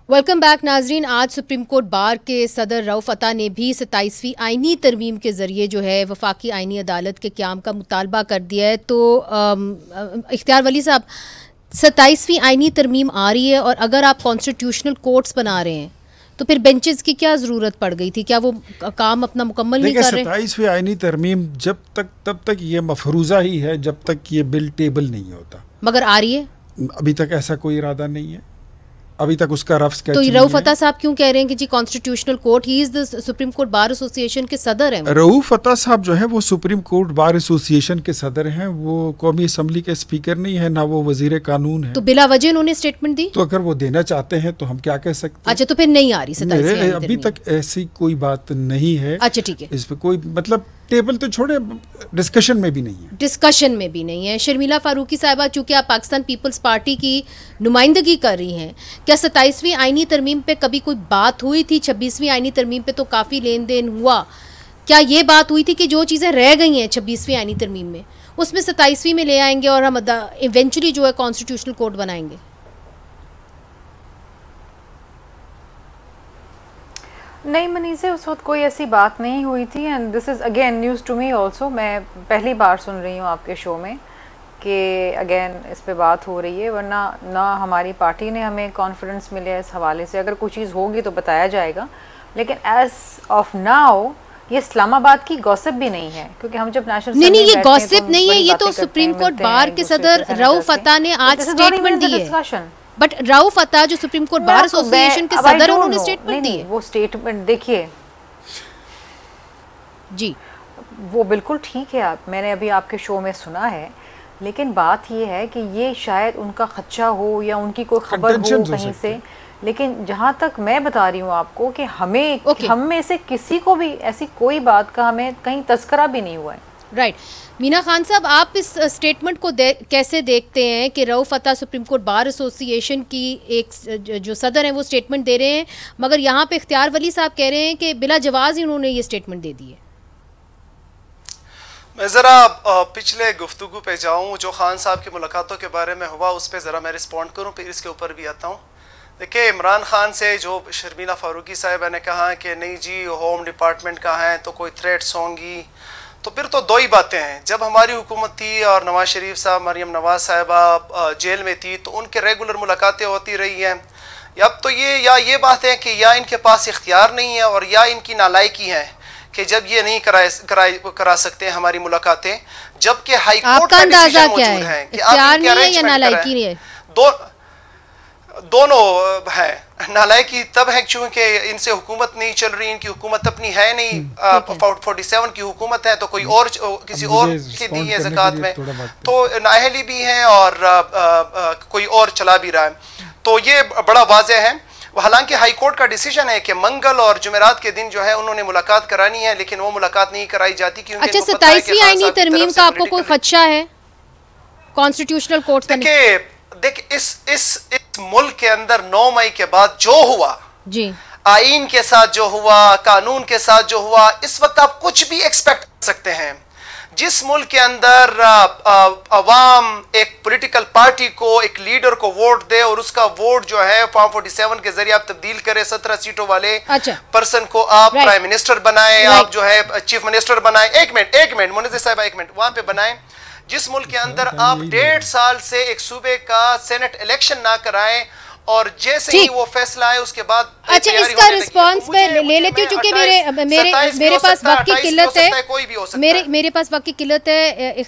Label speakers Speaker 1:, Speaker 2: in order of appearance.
Speaker 1: Welcome back नाजरीन। आज supreme court बार के सदर रऊफ अता ने भी 27वीं आईनी तरमीम के ज़रिए जो है वफाकी आईनी अदालत के क़याम का मुतालबा कर दिया है। तो इख्तियार वली साहब, 27वीं आईनी तरमीम आ रही है और अगर आप कॉन्स्टिट्यूशनल कोर्ट्स बना रहे हैं तो फिर बेंचेस की क्या ज़रूरत पड़ गई थी? क्या वो काम अपना मुकम्मल नहीं कर रहे?
Speaker 2: 27वीं आईनी तरमीम तब तक ये मफरूज़ा ही है जब तक ये बिल टेबल नहीं होता।
Speaker 1: मगर आ रही है?
Speaker 2: अभी तक ऐसा कोई इरादा नहीं है, अभी तक उसका रफ स्केच।
Speaker 1: तो रऊफ अता साहब क्यों कह रहे हैं कि जी constitutional court, he is the supreme court bar association के सदर हैं?
Speaker 2: रऊफ अता साहब जो है वो सुप्रीम कोर्ट बार एसोसिएशन के सदर हैं, वो कौमी असम्बली के स्पीकर नहीं है, ना वो वजीर कानून है।
Speaker 1: तो बिला वजह उन्होंने स्टेटमेंट दी?
Speaker 2: तो अगर वो देना चाहते हैं तो हम क्या कह सकते हैं?
Speaker 1: अच्छा, तो फिर नहीं आ रही 27वीं?
Speaker 2: अभी तक ऐसी कोई बात नहीं है।
Speaker 1: अच्छा ठीक है,
Speaker 2: इस पे कोई मतलब टेबल तो छोड़े, डिस्कशन में भी नहीं है।
Speaker 1: डिस्कशन में भी नहीं है। शर्मिला फारूकी साहिबा, चूंकि आप पाकिस्तान पीपल्स पार्टी की नुमाइंदगी कर रही हैं, क्या 27वीं आईनी तरमीम पे कभी कोई बात हुई थी? 26वीं आईनी तरमीम पे तो काफ़ी लेन देन हुआ। क्या ये बात हुई थी कि जो चीज़ें रह गई हैं 26वीं आईनी तरमीम में उसमें 27वीं में ले आएंगे और हम इवेंचुअली जो है कॉन्स्टिट्यूशनल कोर्ट बनाएंगे?
Speaker 3: नहीं मनीज़े, उस वक्त कोई ऐसी बात नहीं हुई थी and this is again news to me also. मैं पहली बार सुन रही हूँ आपके शो में कि अगेन इस पे बात हो रही है, वरना ना हमारी पार्टी ने हमें कॉन्फिडेंस मिले इस हवाले से। अगर कोई चीज़ होगी तो बताया जाएगा, लेकिन एज ऑफ नाउ ये इस्लामाबाद की गॉसिप भी नहीं है, क्योंकि हम जब नेशनल
Speaker 1: नहीं ये गॉसिप नहीं है, ये तो सुप्रीम कोर्ट बार के सदर रऊफ अता ने आज स्टेटमेंट दी है। बट रऊफ अता जो सुप्रीम कोर्ट बार एसोसिएशन के सदर हैं, उन्होंने स्टेटमेंट दी है।
Speaker 3: वो स्टेटमेंट देखिए जी, वो बिल्कुल ठीक है। मैंने अभी आपके शो में सुना है, लेकिन बात ये है कि ये शायद उनका खदशा हो या उनकी कोई खबर हो कहीं से। लेकिन जहाँ तक मैं बता रही हूँ आपको कि हम में से किसी को भी ऐसी कोई बात का हमें कहीं तस्करा भी नहीं हुआ है।
Speaker 1: राइट मीना खान साहब, आप इस स्टेटमेंट को कैसे देखते हैं कि रऊफ अता सुप्रीम कोर्ट बार एसोसिएशन की एक जो सदर हैं वो स्टेटमेंट दे रहे हैं, मगर यहाँ पे इख्तियार वली साहब कह रहे हैं कि बिला जवाज़ ही उन्होंने ये स्टेटमेंट दे दी है?
Speaker 4: मैं ज़रा पिछले गुफ्तगू पे जाऊँ, जो खान साहब की मुलाकातों के बारे में हुआ उस पर ज़रा मैं रिस्पॉन्ड करूँ, फिर इसके ऊपर भी आता हूँ। देखिए, इमरान खान से जो शर्मिला फारूकी साहिबा ने कहा कि नहीं जी होम डिपार्टमेंट का है तो कोई थ्रेट्स होंगी, तो फिर तो दो ही बातें हैं। जब हमारी हुकूमत थी और नवाज शरीफ साहब, मरियम नवाज साहिबा जेल में थी, तो उनके रेगुलर मुलाकातें होती रही हैं। अब तो ये बात है कि या इनके पास इख्तियार नहीं है और या इनकी नालायकी है कि जब ये नहीं करा सकते हमारी मुलाकातें, जबकि हाई कोर्ट का डिसीजन मौजूद है कि आप इनके अरेंजमेंट करें। दोनों है। नालायकी तब है क्योंकि इनसे हुकूमत नहीं चल रही, इनकी हुकूमत अपनी है नहीं। 47 की हुकूमत है तो कोई और किसी और की दी है ज़कात में, तो नाअहली भी है और कोई और चला भी रहा है। तो ये बड़ा वाज़ेह है। हालांकि हाई कोर्ट का डिसीजन है कि मंगल और जुमेरात के दिन जो है उन्होंने मुलाकात करानी है, लेकिन वो मुलाकात नहीं कराई जाती क्योंकि
Speaker 1: अच्छा, 27वीं आईनी तरमीम का आपको कोई खदशा है कॉन्स्टिट्यूशनल कोर्ट का?
Speaker 4: देखिए इस मुल्क के अंदर 9 मई के बाद जो हुआ
Speaker 1: जी,
Speaker 4: आईन के साथ जो हुआ, कानून के साथ जो हुआ, इस वक्त आप कुछ भी एक्सपेक्ट कर सकते हैं। जिस मुल्क के अंदर अवाम एक पॉलिटिकल पार्टी को, एक लीडर को वोट दे और उसका वोट जो है फॉर्म 47 के जरिए आप तब्दील करें, 17 सीटों वाले पर्सन को आप प्राइम मिनिस्टर बनाए, आप जो है चीफ मिनिस्टर बनाए। एक मिनट मुनज़्ज़र साहिबा, एक मिनट वहां पे बनाए। जिस मुल्क के अंदर आप 1.5 साल से एक सूबे का सेनेट इलेक्शन ना कराएं और जैसे ही वो फैसला है उसके बाद। अच्छा,
Speaker 1: इसका रिस्पांस मैं ले लेती हूँ, क्योंकि मेरे पास वक्त की किल्लत है। मेरे पास वक्त की किल्लत है।